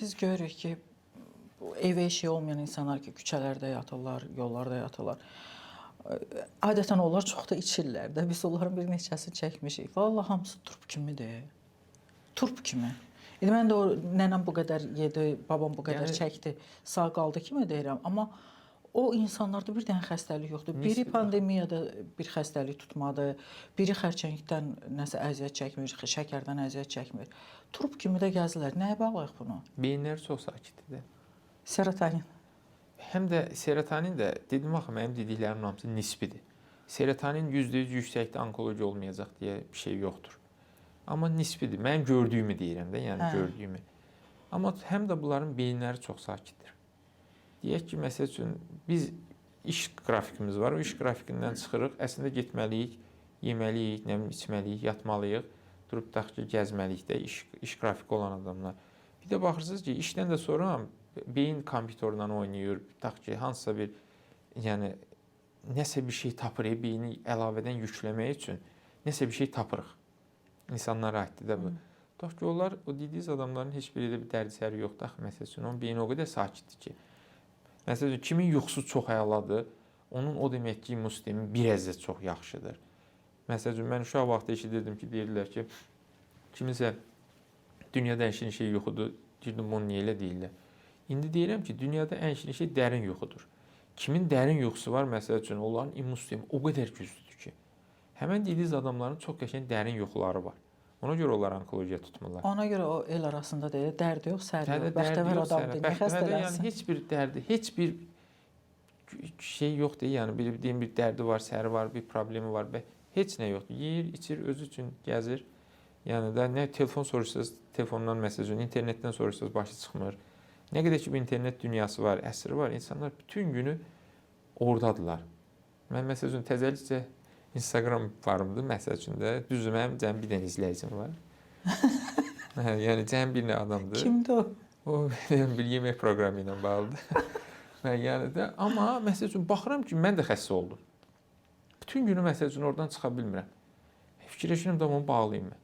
Biz görürük ki, bu ev eşiği olmayan insanlar ki, küçələrdə yatırlar, yollarda yatırlar. Adətən onlar çox da içirlər də. Biz onların bir neçəsini çəkmişik. Vallahi hamısı turp kimidir. Turp kimi. İndi mən də o nənəm bu qədər yedi, babam bu qədər çəkdi, sağ qaldı kimi deyirəm. Amma o insanlarda bir dənə xəstəlik yoxdur. Biri pandemiyada bir xəstəlik tutmadı, biri xərçəngdən nəsə əziyyət çəkmir, şəkərdən əziyyət çəkmir. Turp kimi də gəzirlər. Nəyə bağlayıq bunu? Beyinləri çox sakitdir. Serotonin. Həm də serotonin də, dedim axı, mənim dediklərimin hamısı nisbidir. Serotonin %100 yüksəkdə onkoloji olmayacaq deyə bir şey yoxdur. Amma nisbidir. Mən gördüyümü deyirəm də, yəni gördüyümü. Amma həm də bunların beyinləri çox sakitdir. Deyək ki, məsəl üçün, biz iş qrafikimiz var, o iş qrafikindən çıxırıq, əslində getməliyik, yeməliyik, nə bilim, içməliyik, yatmalıyıq, durub da ki, gəzməliyik də iş qrafiki olan adamlar. Bir də baxırsınız ki, işdən də sonra beyin kompüterlə oynayır, tutaq ki, hansısa bir, yəni, nəsə bir şey tapır, beyni əlavədən yükləmək üçün nəsə bir şey tapırıq. İnsanlara aiddir də bu. Tutaq ki, onlar, o dediyiniz adamların heç biri də bir dərdi-səri yoxdur. Axı, məsəl üçün, onun beyni o qədər sakitdir ki, məsəl üçün, kimin yuxusu çox əladır, onun o demək ki, immün sistemi bir əzə çox yaxşıdır. Məsəl üçün, mən uşaq vaxtı eşidirdim ki, deyirlər ki, kiminsə dünyada ən şirin şey yuxudur, deyirdim, onu niyə elə deyirlər. İndi deyirəm ki, dünyada ən şirin şey dərin yuxudur. Kimin dərin yuxusu var, məsəl üçün, onların immün sistemi o qədər güclüdür ki, həmən dediyiniz adamların çox qəşəng dərin yuxuları var. Ona görə onlar onkologiya tutmurlar. Ona görə o el arasında deyir, dərdi yox, səri yox, bəxtəvər adamdır, niyə xəstələnsin? Yəni, heç bir dərdi, heç bir şey yoxdur, yəni, bir dərdi var, səri var, bir problemi var, heç nə yoxdur. Yeyir, içir, özü üçün gəzir. Yəni də nə telefon soruşsanız, telefondan məsəl üçün, internetdən soruşsanız başı çıxmır. Nə qədər ki, bir internet dünyası var, əsri var, insanlar bütün günü oradadırlar. Mən məsəl üçün, təzəlikcə Instagram varımdır, məsəl üçün də, düzdür, mənim cəm bir dənə izləyicim var. Yəni, cəm bir nə adamdır. Kimdir o? O, bir yemək proqramı ilə bağlıdır. Yəni də, amma məsəl üçün, baxıram ki, mən də xəstə oldum. Bütün günü, məsəl üçün, oradan çıxa bilmirəm. Fikirləşirəm də onu bağlayayım mən.